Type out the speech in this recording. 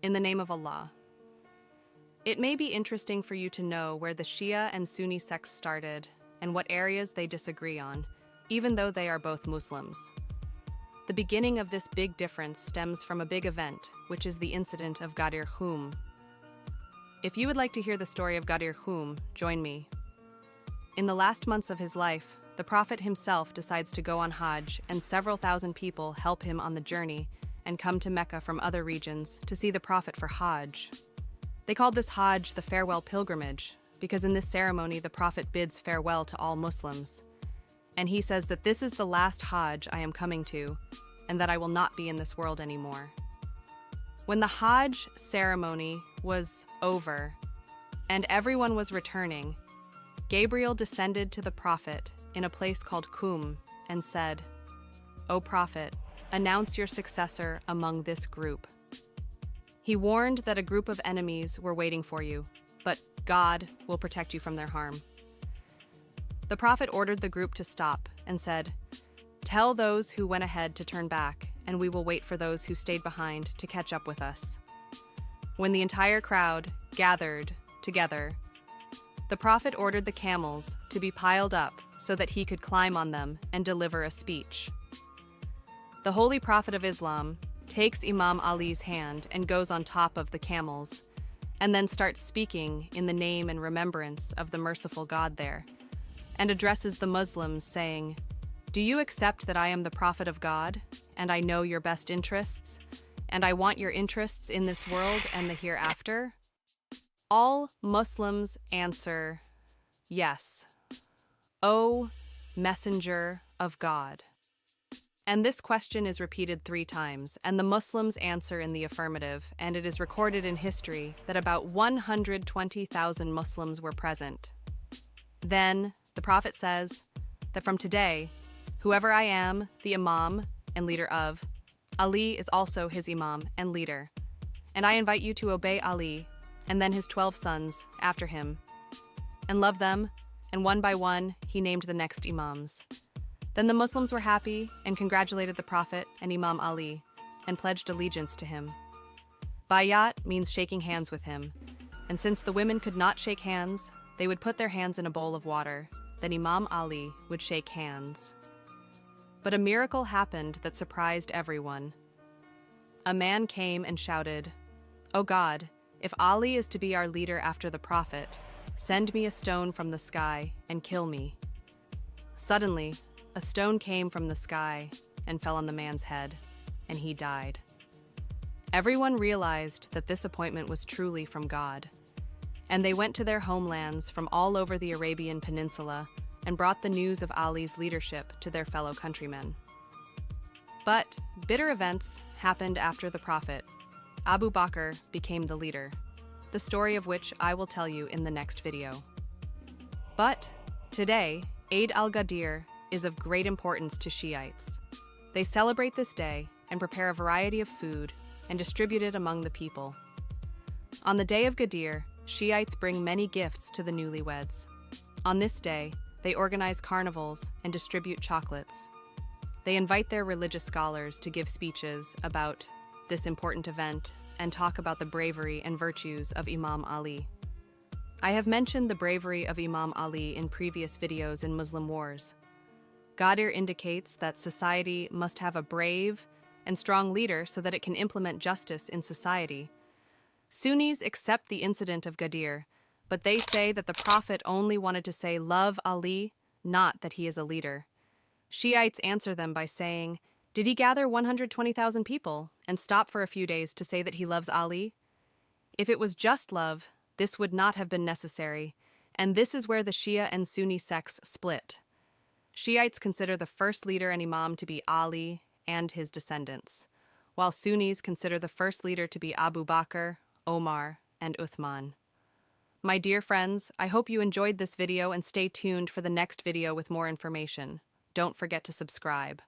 In the name of Allah. It may be interesting for you to know where the Shia and Sunni sects started and what areas they disagree on, even though they are both Muslims. The beginning of this big difference stems from a big event, which is the incident of Ghadir Khumm. If you would like to hear the story of Ghadir Khumm, join me. In the last months of his life, the Prophet himself decides to go on Hajj, and several thousand people help him on the journey and come to Mecca from other regions to see the Prophet for Hajj. They called this Hajj the farewell pilgrimage, because in this ceremony the Prophet bids farewell to all Muslims. And he says that this is the last Hajj I am coming to, and that I will not be in this world anymore. When the Hajj ceremony was over, and everyone was returning, Gabriel descended to the Prophet in a place called Qum and said, "O Prophet, announce your successor among this group." He warned that a group of enemies were waiting for you, but God will protect you from their harm. The Prophet ordered the group to stop and said, "Tell those who went ahead to turn back, and we will wait for those who stayed behind to catch up with us." When the entire crowd gathered together, the Prophet ordered the camels to be piled up so that he could climb on them and deliver a speech. The Holy Prophet of Islam takes Imam Ali's hand and goes on top of the camels, and then starts speaking in the name and remembrance of the merciful God there, and addresses the Muslims saying, "Do you accept that I am the Prophet of God, and I know your best interests, and I want your interests in this world and the hereafter?" All Muslims answer, "Yes, O Messenger of God." And this question is repeated 3 times, and the Muslims answer in the affirmative, and it is recorded in history that about 120,000 Muslims were present. Then, the Prophet says that from today, whoever I am, the Imam and leader of, Ali is also his Imam and leader, and I invite you to obey Ali and then his 12 sons after him, and love them, and one by one he named the next Imams. Then the Muslims were happy and congratulated the Prophet and Imam Ali and pledged allegiance to him. Bayat means shaking hands with him, and since the women could not shake hands, they would put their hands in a bowl of water, then Imam Ali would shake hands. But a miracle happened that surprised everyone. A man came and shouted, "O God, if Ali is to be our leader after the Prophet, send me a stone from the sky and kill me." Suddenly, a stone came from the sky and fell on the man's head, and he died. Everyone realized that this appointment was truly from God, and they went to their homelands from all over the Arabian Peninsula and brought the news of Ali's leadership to their fellow countrymen. But bitter events happened after the Prophet. Abu Bakr became the leader, the story of which I will tell you in the next video. But today, Eid al-Ghadir is of great importance to Shiites. They celebrate this day and prepare a variety of food and distribute it among the people. On the day of Ghadir, Shiites bring many gifts to the newlyweds. On this day, they organize carnivals and distribute chocolates. They invite their religious scholars to give speeches about this important event and talk about the bravery and virtues of Imam Ali. I have mentioned the bravery of Imam Ali in previous videos in Muslim wars. Ghadir indicates that society must have a brave and strong leader so that it can implement justice in society. Sunnis accept the incident of Ghadir, but they say that the Prophet only wanted to say love Ali, not that he is a leader. Shiites answer them by saying, did he gather 120,000 people and stop for a few days to say that he loves Ali? If it was just love, this would not have been necessary, and this is where the Shia and Sunni sects split. Shiites consider the first leader and Imam to be Ali and his descendants, while Sunnis consider the first leader to be Abu Bakr, Omar, and Uthman. My dear friends, I hope you enjoyed this video and stay tuned for the next video with more information. Don't forget to subscribe.